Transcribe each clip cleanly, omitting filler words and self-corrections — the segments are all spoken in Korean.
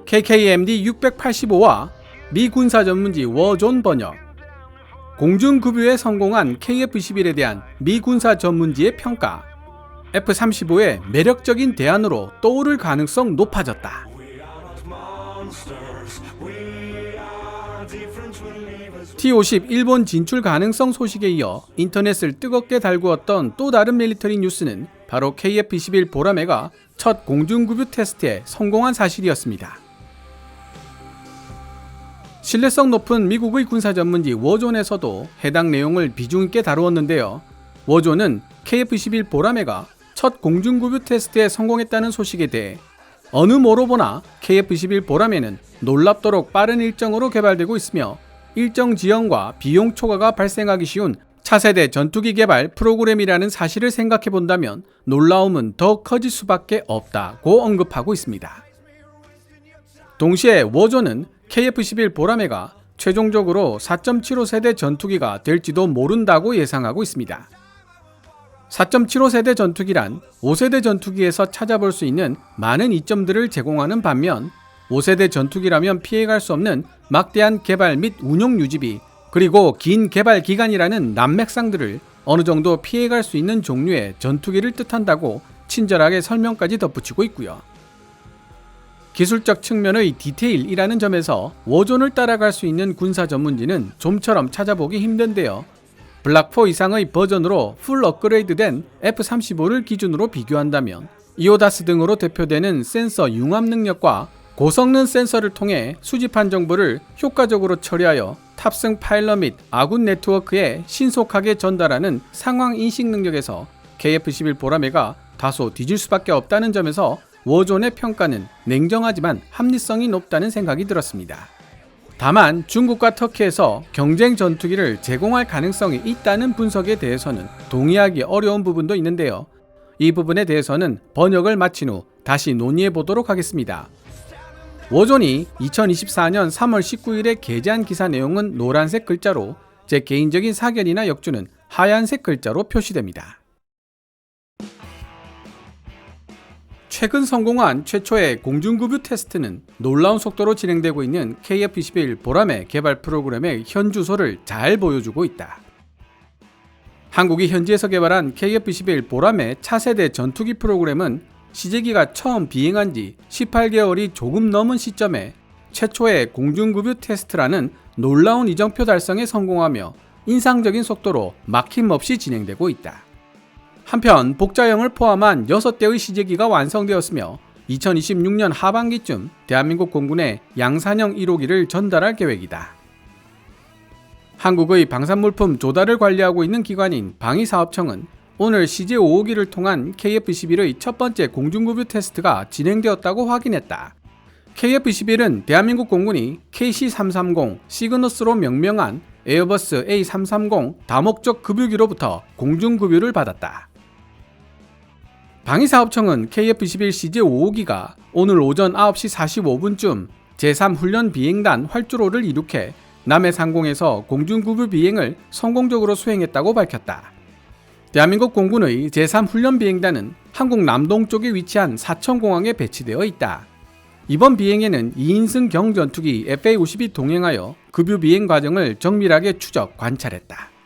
KKMD 685와 미 군사 전문지 워존 번역. 공중급유에 성공한 KF-21에 대한 미 군사 전문지의 평가. F-35의 매력적인 대안으로 떠오를 가능성 높아졌다. T-50 일본 진출 가능성 소식에 이어 인터넷을 뜨겁게 달구었던 또 다른 밀리터리 뉴스는 바로 KF-21 보라매가 첫 공중급유 테스트에 성공한 사실이었습니다. 신뢰성 높은 미국의 군사 전문지 워존에서도 해당 내용을 비중 있게 다루었는데요. 워존은 KF-21 보라매가 첫 공중급유 테스트에 성공했다는 소식에 대해 어느 뭐로 보나 KF-21 보라매는 놀랍도록 빠른 일정으로 개발되고 있으며 일정 지연과 비용 초과가 발생하기 쉬운 차세대 전투기 개발 프로그램이라는 사실을 생각해 본다면 놀라움은 더 커질 수밖에 없다고 언급하고 있습니다. 동시에 워존은 KF-21 보라매가 최종적으로 4.75세대 전투기가 될지도 모른다고 예상하고 있습니다. 4.75세대 전투기란 5세대 전투기에서 찾아볼 수 있는 많은 이점들을 제공하는 반면 5세대 전투기라면 피해갈 수 없는 막대한 개발 및 운용 유지비 그리고 긴 개발 기간이라는 난맥상들을 어느 정도 피해갈 수 있는 종류의 전투기를 뜻한다고 친절하게 설명까지 덧붙이고 있고요. 기술적 측면의 디테일이라는 점에서 워존을 따라갈 수 있는 군사 전문지는 좀처럼 찾아보기 힘든데요. 블락4 이상의 버전으로 풀 업그레이드된 F-35를 기준으로 비교한다면 이오다스 등으로 대표되는 센서 융합 능력과 고성능 센서를 통해 수집한 정보를 효과적으로 처리하여 탑승 파일럿 및 아군 네트워크에 신속하게 전달하는 상황 인식 능력에서 KF-21 보라매가 다소 뒤질 수밖에 없다는 점에서 워존의 평가는 냉정하지만 합리성이 높다는 생각이 들었습니다. 다만 중국과 터키에서 경쟁 전투기를 제공할 가능성이 있다는 분석에 대해서는 동의하기 어려운 부분도 있는데요. 이 부분에 대해서는 번역을 마친 후 다시 논의해 보도록 하겠습니다. 워존이 2024년 3월 19일에 게재한 기사 내용은 노란색 글자로 제 개인적인 사견이나 역주는 하얀색 글자로 표시됩니다. 최근 성공한 최초의 공중급유 테스트는 놀라운 속도로 진행되고 있는 KF-21 보라매 개발 프로그램의 현 주소를 잘 보여주고 있다. 한국이 현지에서 개발한 KF-21 보라매 차세대 전투기 프로그램은 시제기가 처음 비행한 지 18개월이 조금 넘은 시점에 최초의 공중급유 테스트라는 놀라운 이정표 달성에 성공하며 인상적인 속도로 막힘없이 진행되고 있다. 한편 복자형을 포함한 6대의 시제기가 완성되었으며 2026년 하반기쯤 대한민국 공군에 양산형 1호기를 전달할 계획이다. 한국의 방산물품 조달을 관리하고 있는 기관인 방위사업청은 오늘 CJ-5호기를 통한 KF-21의 첫 번째 공중급유 테스트가 진행되었다고 확인했다. KF-21은 대한민국 공군이 KC-330 시그너스로 명명한 에어버스 A330 다목적 급유기로부터 공중급유를 받았다. 방위사업청은 KF-21 CJ-5호기가 오늘 오전 9시 45분쯤 제3훈련 비행단 활주로를 이륙해 남해 상공에서 공중급유 비행을 성공적으로 수행했다고 밝혔다. 대한민국 공군의 제3훈련 비행단은 한국 남동쪽에 위치한 사천공항에 배치되어 있다. 이번 비행에는 2인승 경전투기 FA-52 동행하여 급유 비행 과정을 정밀하게 추적, 관찰했다.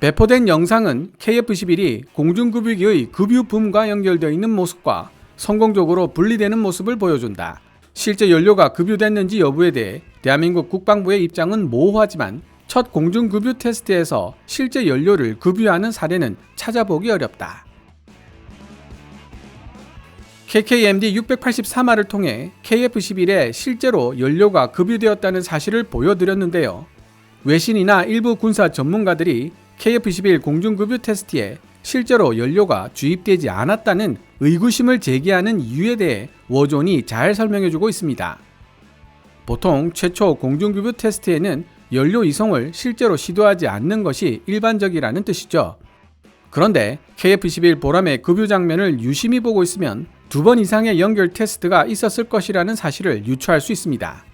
배포된 영상은 KF-21이 공중급유기의 급유붐과 연결되어 있는 모습과 성공적으로 분리되는 모습을 보여준다. 실제 연료가 급유됐는지 여부에 대해 대한민국 국방부의 입장은 모호하지만 첫 공중급유 테스트에서 실제 연료를 급유하는 사례는 찾아보기 어렵다. KKMD 684마를 통해 KF-21에 실제로 연료가 급유되었다는 사실을 보여드렸는데요. 외신이나 일부 군사 전문가들이 KF-21 공중급유 테스트에 실제로 연료가 주입되지 않았다는 의구심을 제기하는 이유에 대해 워존이 잘 설명해주고 있습니다. 보통 최초 공중급유 테스트에는 연료 이송을 실제로 시도하지 않는 것이 일반적이라는 뜻이죠. 그런데 KF-21 보라매 급유 장면을 유심히 보고 있으면 2번 이상의 연결 테스트가 있었을 것이라는 사실을 유추할 수 있습니다.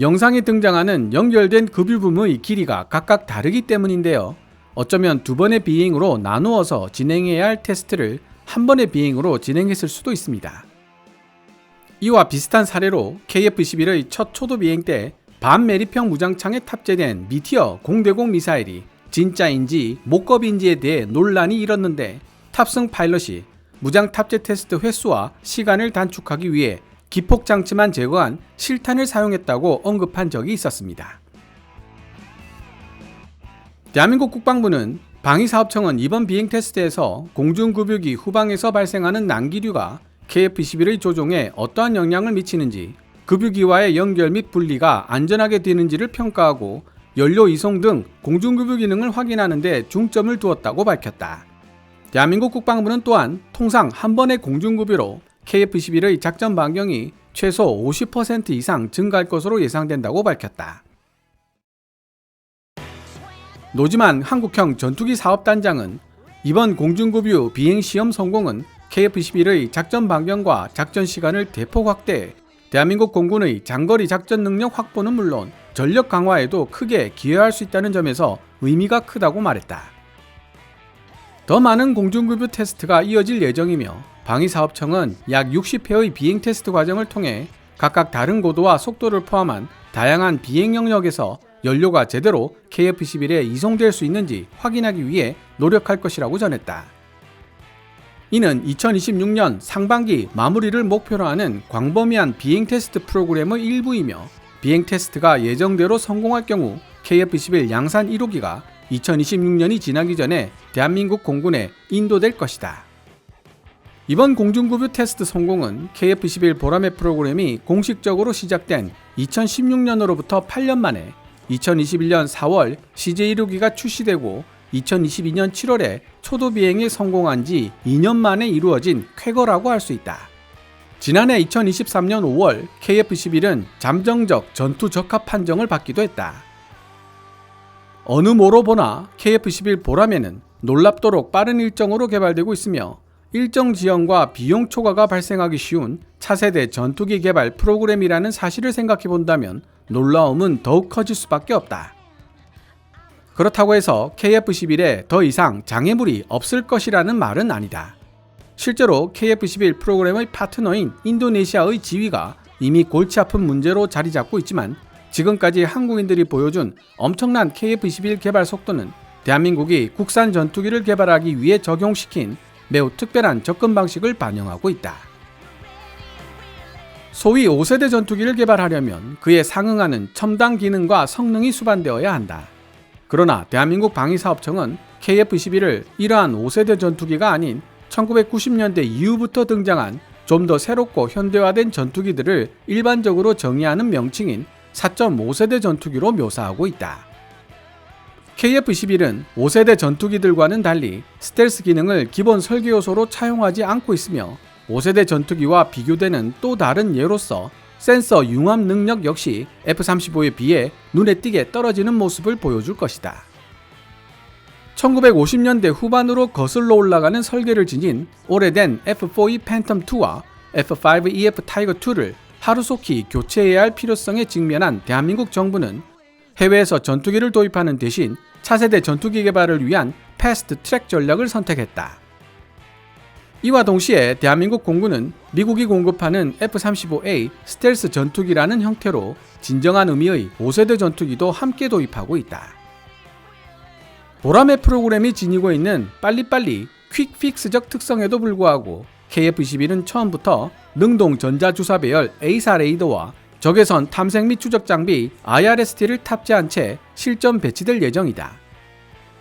영상에 등장하는 연결된 급유붐의 길이가 각각 다르기 때문인데요. 어쩌면 2번의 비행으로 나누어서 진행해야 할 테스트를 한 번의 비행으로 진행했을 수도 있습니다. 이와 비슷한 사례로 KF-11의 첫 초도 비행 때 반매립형 무장창에 탑재된 미티어 공대공 미사일이 진짜인지 목겁인지에 대해 논란이 일었는데 탑승 파일럿이 무장 탑재 테스트 횟수와 시간을 단축하기 위해 기폭 장치만 제거한 실탄을 사용했다고 언급한 적이 있었습니다. 대한민국 국방부는 방위사업청은 이번 비행 테스트에서 공중급유기 후방에서 발생하는 난기류가 KF-11의 조종에 어떠한 영향을 미치는지, 급유기와의 연결 및 분리가 안전하게 되는지를 평가하고 연료 이송 등 공중급유 기능을 확인하는 데 중점을 두었다고 밝혔다. 대한민국 국방부는 또한 통상 한 번의 공중급유로 KF-11의 작전 반경이 최소 50% 이상 증가할 것으로 예상된다고 밝혔다. 노지만 한국형 전투기 사업단장은 이번 공중급유 비행시험 성공은 KF-11의 작전 반경과 작전 시간을 대폭 확대해 대한민국 공군의 장거리 작전 능력 확보는 물론 전력 강화에도 크게 기여할 수 있다는 점에서 의미가 크다고 말했다. 더 많은 공중급유 테스트가 이어질 예정이며 방위사업청은 약 60회의 비행 테스트 과정을 통해 각각 다른 고도와 속도를 포함한 다양한 비행 영역에서 연료가 제대로 KF-11에 이송될 수 있는지 확인하기 위해 노력할 것이라고 전했다. 이는 2026년 상반기 마무리를 목표로 하는 광범위한 비행 테스트 프로그램의 일부이며 비행 테스트가 예정대로 성공할 경우 KF-11 양산 1호기가 2026년이 지나기 전에 대한민국 공군에 인도될 것이다. 이번 공중급유 테스트 성공은 KF-11 보라매 프로그램이 공식적으로 시작된 2016년으로부터 8년 만에 2021년 4월 CJ1호기가 출시되고 2022년 7월에 초도 비행에 성공한 지 2년 만에 이루어진 쾌거라고 할 수 있다. 지난해 2023년 5월 KF-11은 잠정적 전투 적합 판정을 받기도 했다. 어느 모로 보나 KF-11 보라매는 놀랍도록 빠른 일정으로 개발되고 있으며 일정 지연과 비용 초과가 발생하기 쉬운 차세대 전투기 개발 프로그램이라는 사실을 생각해 본다면 놀라움은 더욱 커질 수밖에 없다. 그렇다고 해서 KF-11에 더 이상 장애물이 없을 것이라는 말은 아니다. 실제로 KF-11 프로그램의 파트너인 인도네시아의 지위가 이미 골치 아픈 문제로 자리 잡고 있지만 지금까지 한국인들이 보여준 엄청난 KF-11 개발 속도는 대한민국이 국산 전투기를 개발하기 위해 적용시킨 매우 특별한 접근 방식을 반영하고 있다. 소위 5세대 전투기를 개발하려면 그에 상응하는 첨단 기능과 성능이 수반되어야 한다. 그러나 대한민국 방위사업청은 KF-11을 이러한 5세대 전투기가 아닌 1990년대 이후부터 등장한 좀 더 새롭고 현대화된 전투기들을 일반적으로 정의하는 명칭인 4.5세대 전투기로 묘사하고 있다. KF-11은 5세대 전투기들과는 달리 스텔스 기능을 기본 설계 요소로 차용하지 않고 있으며 5세대 전투기와 비교되는 또 다른 예로서 센서 융합 능력 역시 F-35에 비해 눈에 띄게 떨어지는 모습을 보여줄 것이다. 1950년대 후반으로 거슬러 올라가는 설계를 지닌 오래된 F-4E 팬텀2와 F-5EF 타이거2를 하루속히 교체해야 할 필요성에 직면한 대한민국 정부는 해외에서 전투기를 도입하는 대신 차세대 전투기 개발을 위한 패스트 트랙 전략을 선택했다. 이와 동시에 대한민국 공군은 미국이 공급하는 F-35A 스텔스 전투기라는 형태로 진정한 의미의 5세대 전투기도 함께 도입하고 있다. 보라매 프로그램이 지니고 있는 빨리빨리 퀵 픽스적 특성에도 불구하고 KF-11은 처음부터 능동 전자주사 배열 A사 레이더와 적외선 탐색 및 추적 장비 IRST를 탑재한 채 실전 배치될 예정이다.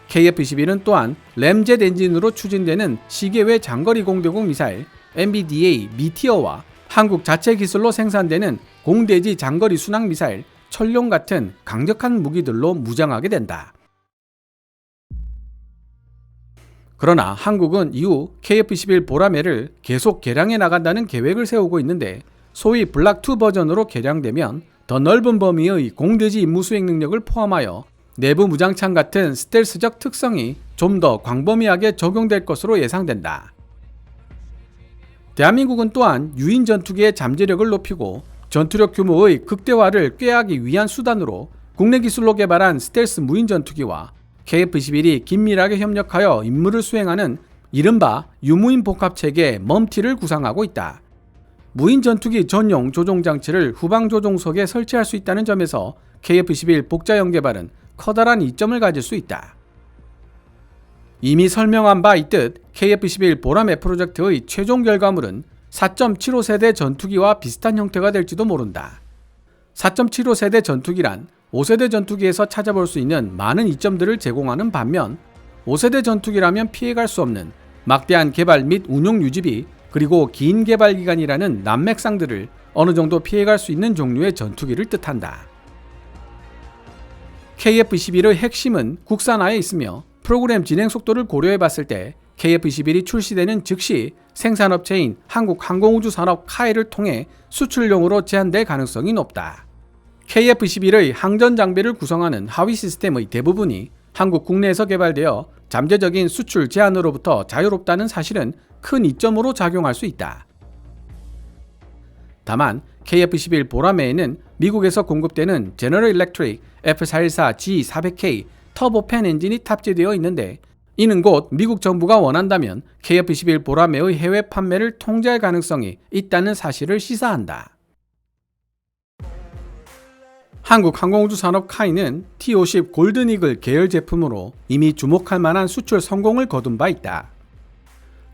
KF-11은 또한 램젯 엔진으로 추진되는 시계외 장거리 공대공 미사일 MBDA 미티어와 한국 자체 기술로 생산되는 공대지 장거리 순항 미사일 철룡 같은 강력한 무기들로 무장하게 된다. 그러나 한국은 이후 KF-11 보라매를 계속 개량해 나간다는 계획을 세우고 있는데 소위 블락2 버전으로 개량되면 더 넓은 범위의 공대지 임무 수행 능력을 포함하여 내부 무장창 같은 스텔스적 특성이 좀 더 광범위하게 적용될 것으로 예상된다. 대한민국은 또한 유인 전투기의 잠재력을 높이고 전투력 규모의 극대화를 꾀하기 위한 수단으로 국내 기술로 개발한 스텔스 무인 전투기와 KF-11이 긴밀하게 협력하여 임무를 수행하는 이른바 유무인 복합체계 멈티를 구상하고 있다. 무인 전투기 전용 조종 장치를 후방 조종석에 설치할 수 있다는 점에서 KF-11 복자형 개발은 커다란 이점을 가질 수 있다. 이미 설명한 바 있듯 KF-11 보라매 프로젝트의 최종 결과물은 4.75세대 전투기와 비슷한 형태가 될지도 모른다. 4.75세대 전투기란 5세대 전투기에서 찾아볼 수 있는 많은 이점들을 제공하는 반면 5세대 전투기라면 피해갈 수 없는 막대한 개발 및 운용 유지비 그리고 긴 개발 기간이라는 난맥상들을 어느 정도 피해갈 수 있는 종류의 전투기를 뜻한다. KF-11의 핵심은 국산화에 있으며 프로그램 진행 속도를 고려해 봤을 때 KF-11이 출시되는 즉시 생산업체인 한국항공우주산업 카이를 통해 수출용으로 제한될 가능성이 높다. KF-11의 항전 장비를 구성하는 하위 시스템의 대부분이 한국 국내에서 개발되어 잠재적인 수출 제한으로부터 자유롭다는 사실은 큰 이점으로 작용할 수 있다. 다만 KF-11 보라매에는 미국에서 공급되는 제너럴 일렉트릭 F414G400K 터보팬 엔진이 탑재되어 있는데 이는 곧 미국 정부가 원한다면 KF-11 보라매의 해외 판매를 통제할 가능성이 있다는 사실을 시사한다. 한국항공우주산업 카이는 T-50 골든이글 계열 제품으로 이미 주목할 만한 수출 성공을 거둔 바 있다.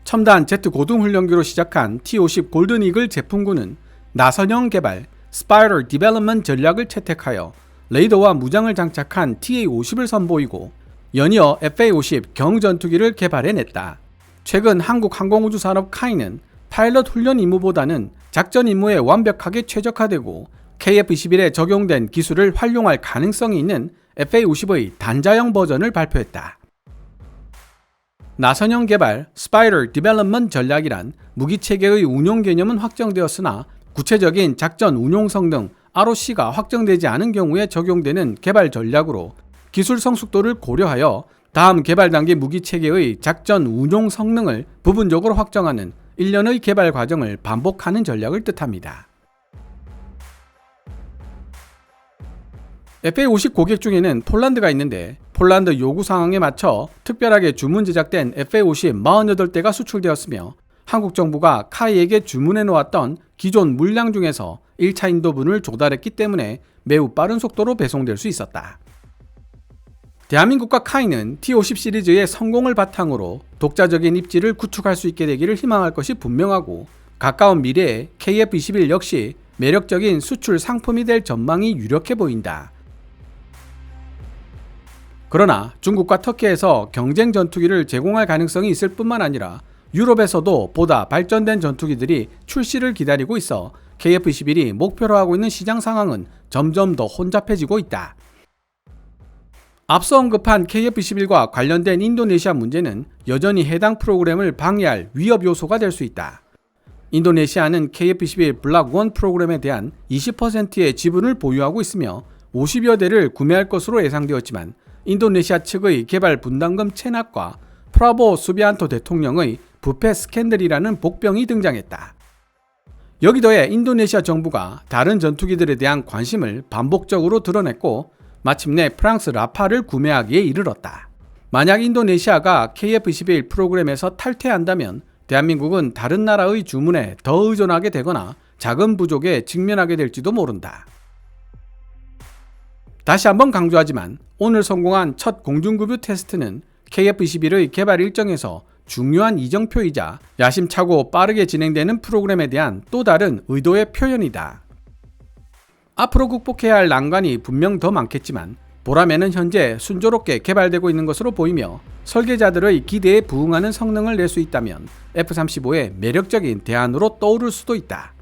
첨단 제트 고등훈련기로 시작한 T-50 골든이글 제품군은 나선형 개발 스파이럴 디벨롭먼트 전략을 채택하여 레이더와 무장을 장착한 TA-50을 선보이고 연이어 FA-50 경전투기를 개발해냈다. 최근 한국항공우주산업 카이는 파일럿 훈련 임무보다는 작전 임무에 완벽하게 최적화되고 KF-11에 적용된 기술을 활용할 가능성이 있는 FA-50의 단자형 버전을 발표했다. 나선형 개발 스파이럴 디벨롭먼트 전략이란 무기체계의 운용 개념은 확정되었으나 구체적인 작전 운용성 등 ROC가 확정되지 않은 경우에 적용되는 개발 전략으로 기술 성숙도를 고려하여 다음 개발 단계 무기체계의 작전 운용 성능을 부분적으로 확정하는 1년의 개발 과정을 반복하는 전략을 뜻합니다. FA-50 고객 중에는 폴란드가 있는데 폴란드 요구 상황에 맞춰 특별하게 주문 제작된 FA-50 48대가 수출되었으며 한국 정부가 카이에게 주문해 놓았던 기존 물량 중에서 1차 인도분을 조달했기 때문에 매우 빠른 속도로 배송될 수 있었다. 대한민국과 카이는 T-50 시리즈의 성공을 바탕으로 독자적인 입지를 구축할 수 있게 되기를 희망할 것이 분명하고 가까운 미래에 KF-21 역시 매력적인 수출 상품이 될 전망이 유력해 보인다. 그러나 중국과 터키에서 경쟁 전투기를 제공할 가능성이 있을 뿐만 아니라 유럽에서도 보다 발전된 전투기들이 출시를 기다리고 있어 KF-11이 목표로 하고 있는 시장 상황은 점점 더 혼잡해지고 있다. 앞서 언급한 KF-11과 관련된 인도네시아 문제는 여전히 해당 프로그램을 방해할 위협 요소가 될 수 있다. 인도네시아는 KF-11 블락 1 프로그램에 대한 20%의 지분을 보유하고 있으며 50여 대를 구매할 것으로 예상되었지만 인도네시아 측의 개발 분담금 체납과 프라보 수비안토 대통령의 부패 스캔들이라는 복병이 등장했다. 여기 더해 인도네시아 정부가 다른 전투기들에 대한 관심을 반복적으로 드러냈고 마침내 프랑스 라파를 구매하기에 이르렀다. 만약 인도네시아가 KF-11 프로그램에서 탈퇴한다면 대한민국은 다른 나라의 주문에 더 의존하게 되거나 자금 부족에 직면하게 될지도 모른다. 다시 한번 강조하지만 오늘 성공한 첫 공중급유 테스트는 KF-11의 개발 일정에서 중요한 이정표이자 야심차고 빠르게 진행되는 프로그램에 대한 또 다른 의도의 표현이다. 앞으로 극복해야 할 난관이 분명 더 많겠지만 보라매는 현재 순조롭게 개발되고 있는 것으로 보이며 설계자들의 기대에 부응하는 성능을 낼 수 있다면 F-35의 매력적인 대안으로 떠오를 수도 있다.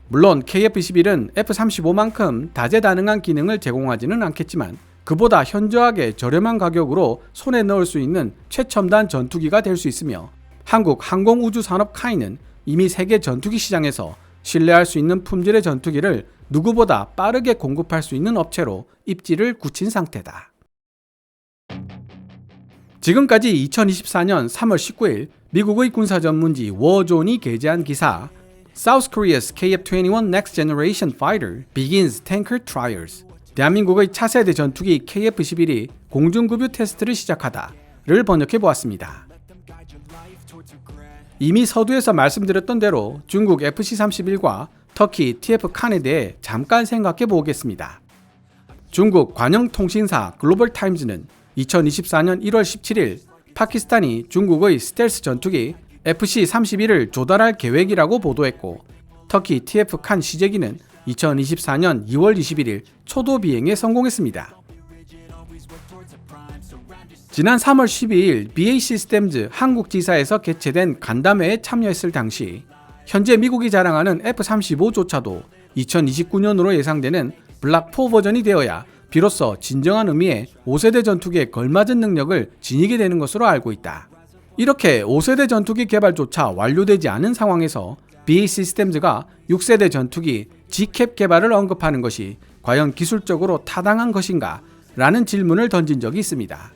물론 KF-11은 F-35만큼 다재다능한 기능을 제공하지는 않겠지만 그보다 현저하게 저렴한 가격으로 손에 넣을 수 있는 최첨단 전투기가 될 수 있으며 한국 항공우주산업 카이는 이미 세계 전투기 시장에서 신뢰할 수 있는 품질의 전투기를 누구보다 빠르게 공급할 수 있는 업체로 입지를 굳힌 상태다. 지금까지 2024년 3월 19일 미국의 군사 전문지 워존이 게재한 기사 South Korea's KF-21 Next Generation Fighter begins tanker trials. 대한민국의 차세대 전투기 KF-11이 공중급유 테스트를 시작하다를 번역해 보았습니다. 이미 서두에서 말씀드렸던 대로 중국 FC31과 터키 TF-칸에 대해 잠깐 생각해 보겠습니다. 중국 관영통신사 글로벌타임즈는 2024년 1월 17일 파키스탄이 중국의 스텔스 전투기 FC-31을 조달할 계획이라고 보도했고, 터키 TF-칸 시제기는 2024년 2월 21일 초도 비행에 성공했습니다. 지난 3월 12일 BAE 시스템즈 한국 지사에서 개최된 간담회에 참여했을 당시 현재 미국이 자랑하는 F-35조차도 2029년으로 예상되는 블락 4 버전이 되어야 비로소 진정한 의미의 5세대 전투기에 걸맞은 능력을 지니게 되는 것으로 알고 있다. 이렇게 5세대 전투기 개발조차 완료되지 않은 상황에서 BAE 시스템즈가 6세대 전투기 G캡 개발을 언급하는 것이 과연 기술적으로 타당한 것인가? 라는 질문을 던진 적이 있습니다.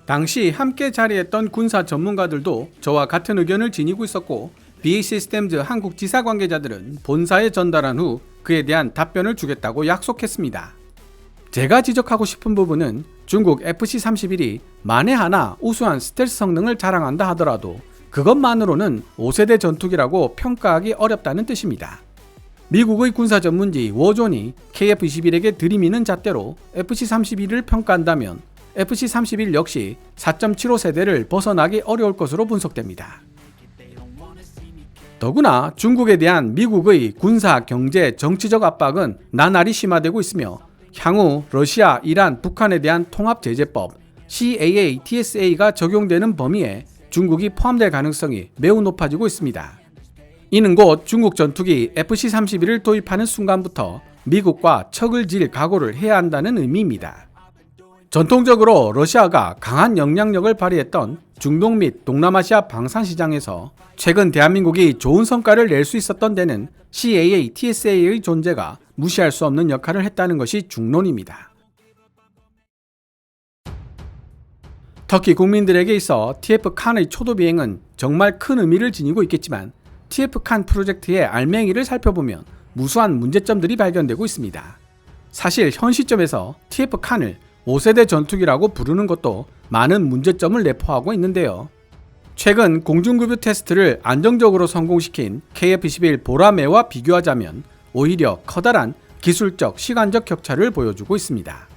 당시 함께 자리했던 군사 전문가들도 저와 같은 의견을 지니고 있었고, BAE 시스템즈 한국 지사 관계자들은 본사에 전달한 후 그에 대한 답변을 주겠다고 약속했습니다. 제가 지적하고 싶은 부분은 중국 FC-31이 만에 하나 우수한 스텔스 성능을 자랑한다 하더라도 그것만으로는 5세대 전투기라고 평가하기 어렵다는 뜻입니다. 미국의 군사 전문지 워존이 KF-21에게 들이미는 잣대로 FC-31을 평가한다면 FC-31 역시 4.75세대를 벗어나기 어려울 것으로 분석됩니다. 더구나 중국에 대한 미국의 군사, 경제, 정치적 압박은 나날이 심화되고 있으며 향후 러시아, 이란, 북한에 대한 통합제재법 CAA, TSA가 적용되는 범위에 중국이 포함될 가능성이 매우 높아지고 있습니다. 이는 곧 중국 전투기 FC-31을 도입하는 순간부터 미국과 척을 질 각오를 해야 한다는 의미입니다. 전통적으로 러시아가 강한 영향력을 발휘했던 중동 및 동남아시아 방산시장에서 최근 대한민국이 좋은 성과를 낼 수 있었던 데는 CAA, TSA의 존재가 무시할 수 없는 역할을 했다는 것이 중론입니다. 터키 국민들에게 있어 TF-칸의 초도 비행은 정말 큰 의미를 지니고 있겠지만 TF-칸 프로젝트의 알맹이를 살펴보면 무수한 문제점들이 발견되고 있습니다. 사실 현 시점에서 TF-칸을 5세대 전투기라고 부르는 것도 많은 문제점을 내포하고 있는데요. 최근 공중급유 테스트를 안정적으로 성공시킨 KF-21 보라매와 비교하자면 오히려 커다란 기술적, 시간적 격차를 보여주고 있습니다.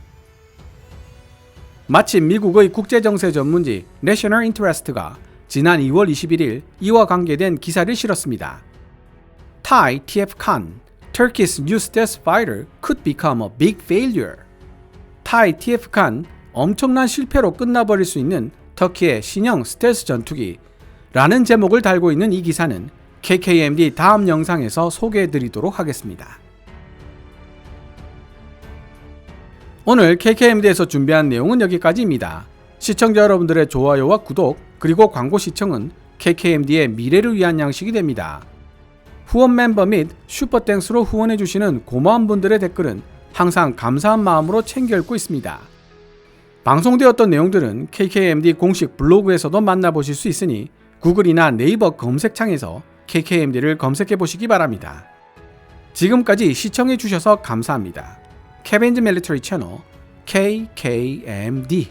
마침 미국의 국제정세 전문지 National Interest가 지난 2월 21일 이와 관계된 기사를 실었습니다. Thai TF-칸, Turkey's new stealth fighter could become a big failure. 타이 TF-칸, 엄청난 실패로 끝나버릴 수 있는 터키의 신형 스텔스 전투기 라는 제목을 달고 있는 이 기사는 KKMD 다음 영상에서 소개해드리도록 하겠습니다. 오늘 KKMD에서 준비한 내용은 여기까지입니다. 시청자 여러분들의 좋아요와 구독 그리고 광고 시청은 KKMD의 미래를 위한 양식이 됩니다. 후원 멤버 및 슈퍼땡스로 후원해주시는 고마운 분들의 댓글은 항상 감사한 마음으로 챙겨 읽고 있습니다. 방송되었던 내용들은 KKMD 공식 블로그에서도 만나보실 수 있으니 구글이나 네이버 검색창에서 KKMD를 검색해 보시기 바랍니다. 지금까지 시청해 주셔서 감사합니다. 케빈즈 밀리터리 채널 KKMD